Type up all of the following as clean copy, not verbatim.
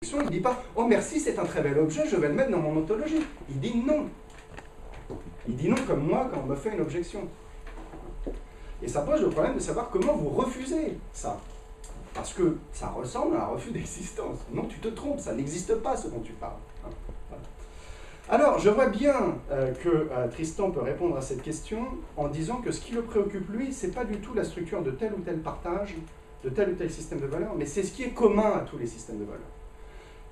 Il ne dit pas « Oh merci, c'est un très bel objet, je vais le mettre dans mon ontologie ». Il dit non. Il dit non comme moi quand on me fait une objection. Et ça pose le problème de savoir comment vous refusez ça. Parce que ça ressemble à un refus d'existence. Non, tu te trompes, ça n'existe pas ce dont tu parles. Voilà. Alors, je vois bien que Tristan peut répondre à cette question en disant que ce qui le préoccupe, lui, c'est pas du tout la structure de tel ou tel partage, de tel ou tel système de valeurs, mais c'est ce qui est commun à tous les systèmes de valeurs.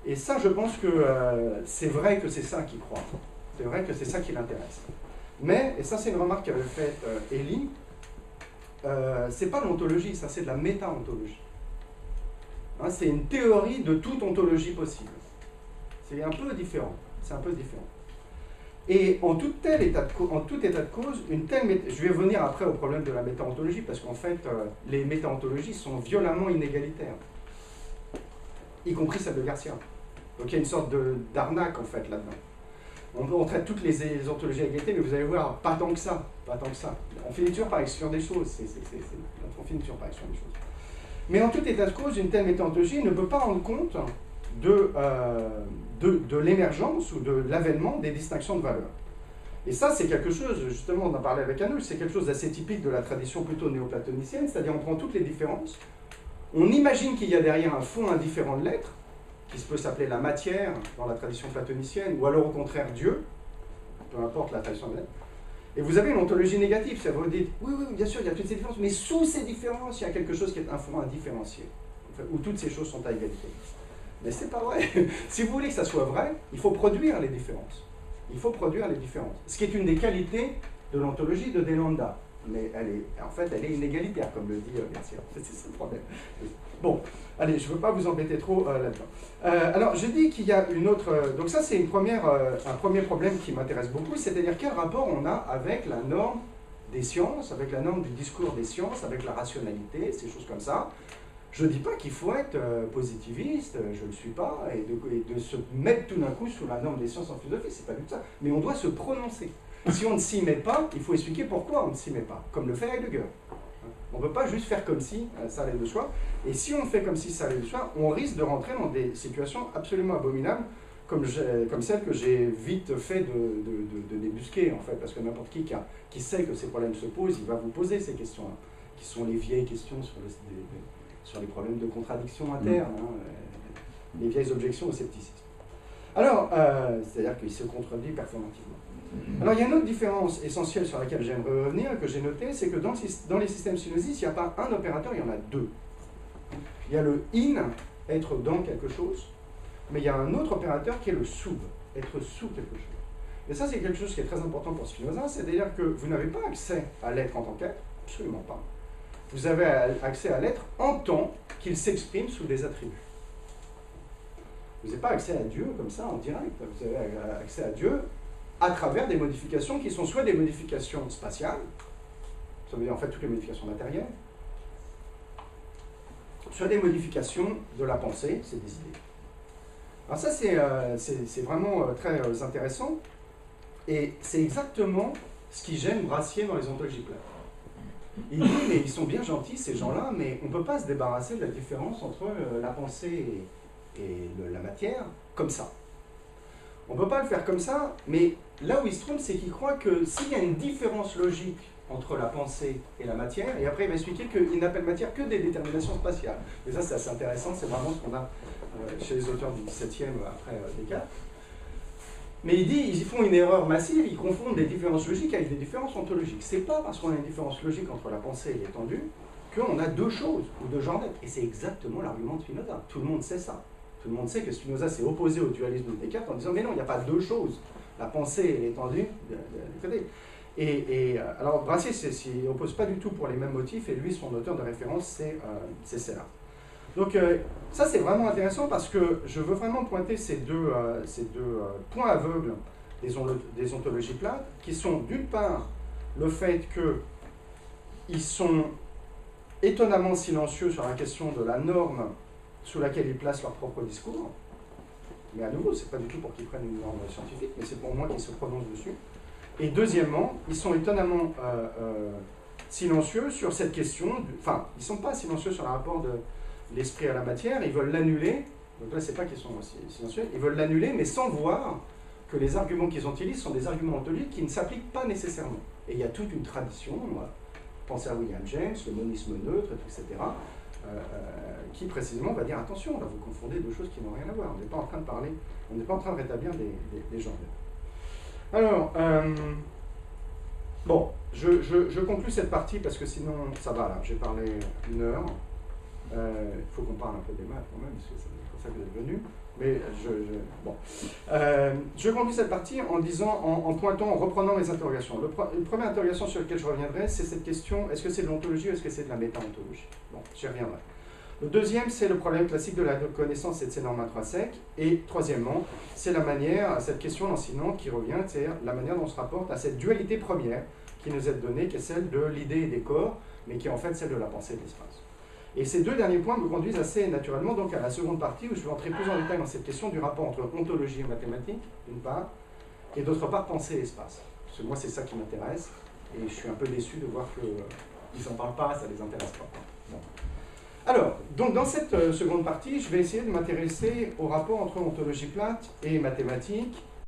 Et ça, je pense que c'est vrai que c'est ça qu'il croit. C'est vrai que c'est ça qui l'intéresse. Mais, et ça c'est une remarque qu'avait faite Elie, c'est pas l'ontologie, ça c'est de la méta-ontologie. Hein, c'est une théorie de toute ontologie possible. C'est un peu différent. C'est un peu différent. Et en tout état de cause, une telle je vais revenir après au problème de la méta-ontologie, parce qu'en fait, les méta-ontologies sont violemment inégalitaires, y compris celle de Garcia. Donc il y a une sorte d'arnaque en fait là-dedans. On traite toutes les ontologies à égalité, mais vous allez voir, pas tant que ça. Pas tant que ça. On finit toujours par exclure des choses. On finit toujours par exclure des choses. Mais en tout état de cause, une telle méta-ontologie ne peut pas rendre compte de l'émergence ou de l'avènement des distinctions de valeurs. Et ça, c'est quelque chose, justement, on en parlait avec Anouilh, c'est quelque chose d'assez typique de la tradition plutôt néoplatonicienne, c'est-à-dire on prend toutes les différences, on imagine qu'il y a derrière un fond indifférent de l'être, qui peut s'appeler la matière dans la tradition platonicienne, ou alors au contraire Dieu, peu importe la tradition de l'être. Et vous avez une ontologie négative, c'est-à-dire vous dites, oui, bien sûr, il y a toutes ces différences, mais sous ces différences, il y a quelque chose qui est un fond indifférencié, où toutes ces choses sont à égalité. Mais c'est pas vrai. Si vous voulez que ça soit vrai, il faut produire les différences. Il faut produire les différences. Ce qui est une des qualités de l'ontologie de Deslandes. Mais en fait, elle est inégalitaire, comme le dit Garcia. C'est ça le problème. Bon, allez, je ne veux pas vous embêter trop là-dedans. Alors, je dis qu'il y a une autre... donc ça, c'est un premier problème qui m'intéresse beaucoup, c'est-à-dire quel rapport on a avec la norme des sciences, avec la norme du discours des sciences, avec la rationalité, ces choses comme ça. Je ne dis pas qu'il faut être positiviste, je ne le suis pas, et de se mettre tout d'un coup sous la norme des sciences en philosophie, c'est pas du tout ça. Mais on doit se prononcer. Si on ne s'y met pas, il faut expliquer pourquoi on ne s'y met pas, comme le fait Heidegger. On ne peut pas juste faire comme si ça allait de soi. Et si on fait comme si ça allait de soi, on risque de rentrer dans des situations absolument abominables, comme celle que j'ai vite fait de débusquer, en fait, parce que n'importe qui sait que ces problèmes se posent, il va vous poser ces questions-là, qui sont les vieilles questions sur les problèmes de contradiction interne, les vieilles objections au scepticisme. Alors, c'est-à-dire qu'il se contredit performativement. Alors, il y a une autre différence essentielle sur laquelle j'aimerais revenir, que j'ai notée, c'est que dans les systèmes synosistes, il n'y a pas un opérateur, il y en a deux. Il y a le in, être dans quelque chose, mais il y a un autre opérateur qui est le sub, être sous quelque chose. Et ça, c'est quelque chose qui est très important pour Spinoza, c'est-à-dire que vous n'avez pas accès à l'être en tant qu'être, absolument pas. Vous avez accès à l'être en tant qu'il s'exprime sous des attributs. Vous n'avez pas accès à Dieu comme ça en direct, vous avez accès à Dieu à travers des modifications qui sont soit des modifications spatiales, ça veut dire en fait toutes les modifications matérielles, soit des modifications de la pensée, c'est des idées. Alors ça c'est vraiment très intéressant, et c'est exactement ce qui gêne Brassier dans les ontologies plates. Il dit, mais ils sont bien gentils ces gens-là, mais on ne peut pas se débarrasser de la différence entre la pensée et la matière comme ça. On ne peut pas le faire comme ça, mais là où il se trompe, c'est qu'il croit que s'il y a une différence logique entre la pensée et la matière, et après il va expliquer qu'il n'appelle matière que des déterminations spatiales. Et ça, c'est assez intéressant, c'est vraiment ce qu'on a chez les auteurs du XVIIe après Descartes. Mais il dit, ils font une erreur massive, ils confondent des différences logiques avec des différences ontologiques. C'est pas parce qu'on a une différence logique entre la pensée et l'étendue qu'on a deux choses, ou deux genres d'être. Et c'est exactement l'argument de Spinoza. Tout le monde sait ça. Tout le monde sait que Spinoza s'est opposé au dualisme de Descartes en disant mais non, il n'y a pas deux choses, la pensée et l'étendue de côté. Alors Brassier s'y oppose pas du tout pour les mêmes motifs, et lui, son auteur de référence, c'est Céla. Donc ça, c'est vraiment intéressant parce que je veux vraiment pointer ces deux points aveugles des ontologies plates, qui sont d'une part le fait qu'ils sont étonnamment silencieux sur la question de la norme sous laquelle ils placent leur propre discours. Mais à nouveau, c'est pas du tout pour qu'ils prennent une norme scientifique, mais c'est pour moi qu'ils se prononcent dessus. Et deuxièmement, ils sont étonnamment silencieux sur cette question, enfin, ils ne sont pas silencieux sur le rapport de l'esprit à la matière, ils veulent l'annuler Donc là, c'est pas qu'ils sont silencieux, ils veulent l'annuler, mais sans voir que les arguments qu'ils utilisent sont des arguments ontologiques qui ne s'appliquent pas nécessairement. Et il y a toute une tradition, pensez à William James, le monisme neutre, etc., qui précisément va dire attention, là vous confondez deux choses qui n'ont rien à voir. On n'est pas en train de parler, on n'est pas en train de rétablir des genres. Alors, bon, je conclus cette partie parce que sinon ça va là, j'ai parlé 1 heure. Il faut qu'on parle un peu des maths quand même, parce que c'est pour ça que vous êtes venus. Mais je conclus cette partie en disant, en pointant, en reprenant mes interrogations. Une première interrogation sur laquelle je reviendrai, c'est cette question, est-ce que c'est de l'ontologie ou est-ce que c'est de la méta-ontologie? Bon, j'y reviendrai. Le deuxième, c'est le problème classique de la connaissance et de ses normes intrinsèques. Et troisièmement, c'est la manière, cette question lancinante qui revient, c'est la manière dont on se rapporte à cette dualité première qui nous est donnée, qui est celle de l'idée et des corps, mais qui est en fait celle de la pensée et de l'espace. Et ces deux derniers points me conduisent assez naturellement donc à la seconde partie où je vais entrer plus en détail dans cette question du rapport entre ontologie et mathématiques, d'une part, et d'autre part pensée et espace. Parce que moi c'est ça qui m'intéresse, et je suis un peu déçu de voir qu'ils n'en parlent pas, ça ne les intéresse pas. Bon. Alors, donc dans cette seconde partie, je vais essayer de m'intéresser au rapport entre ontologie plate et mathématiques,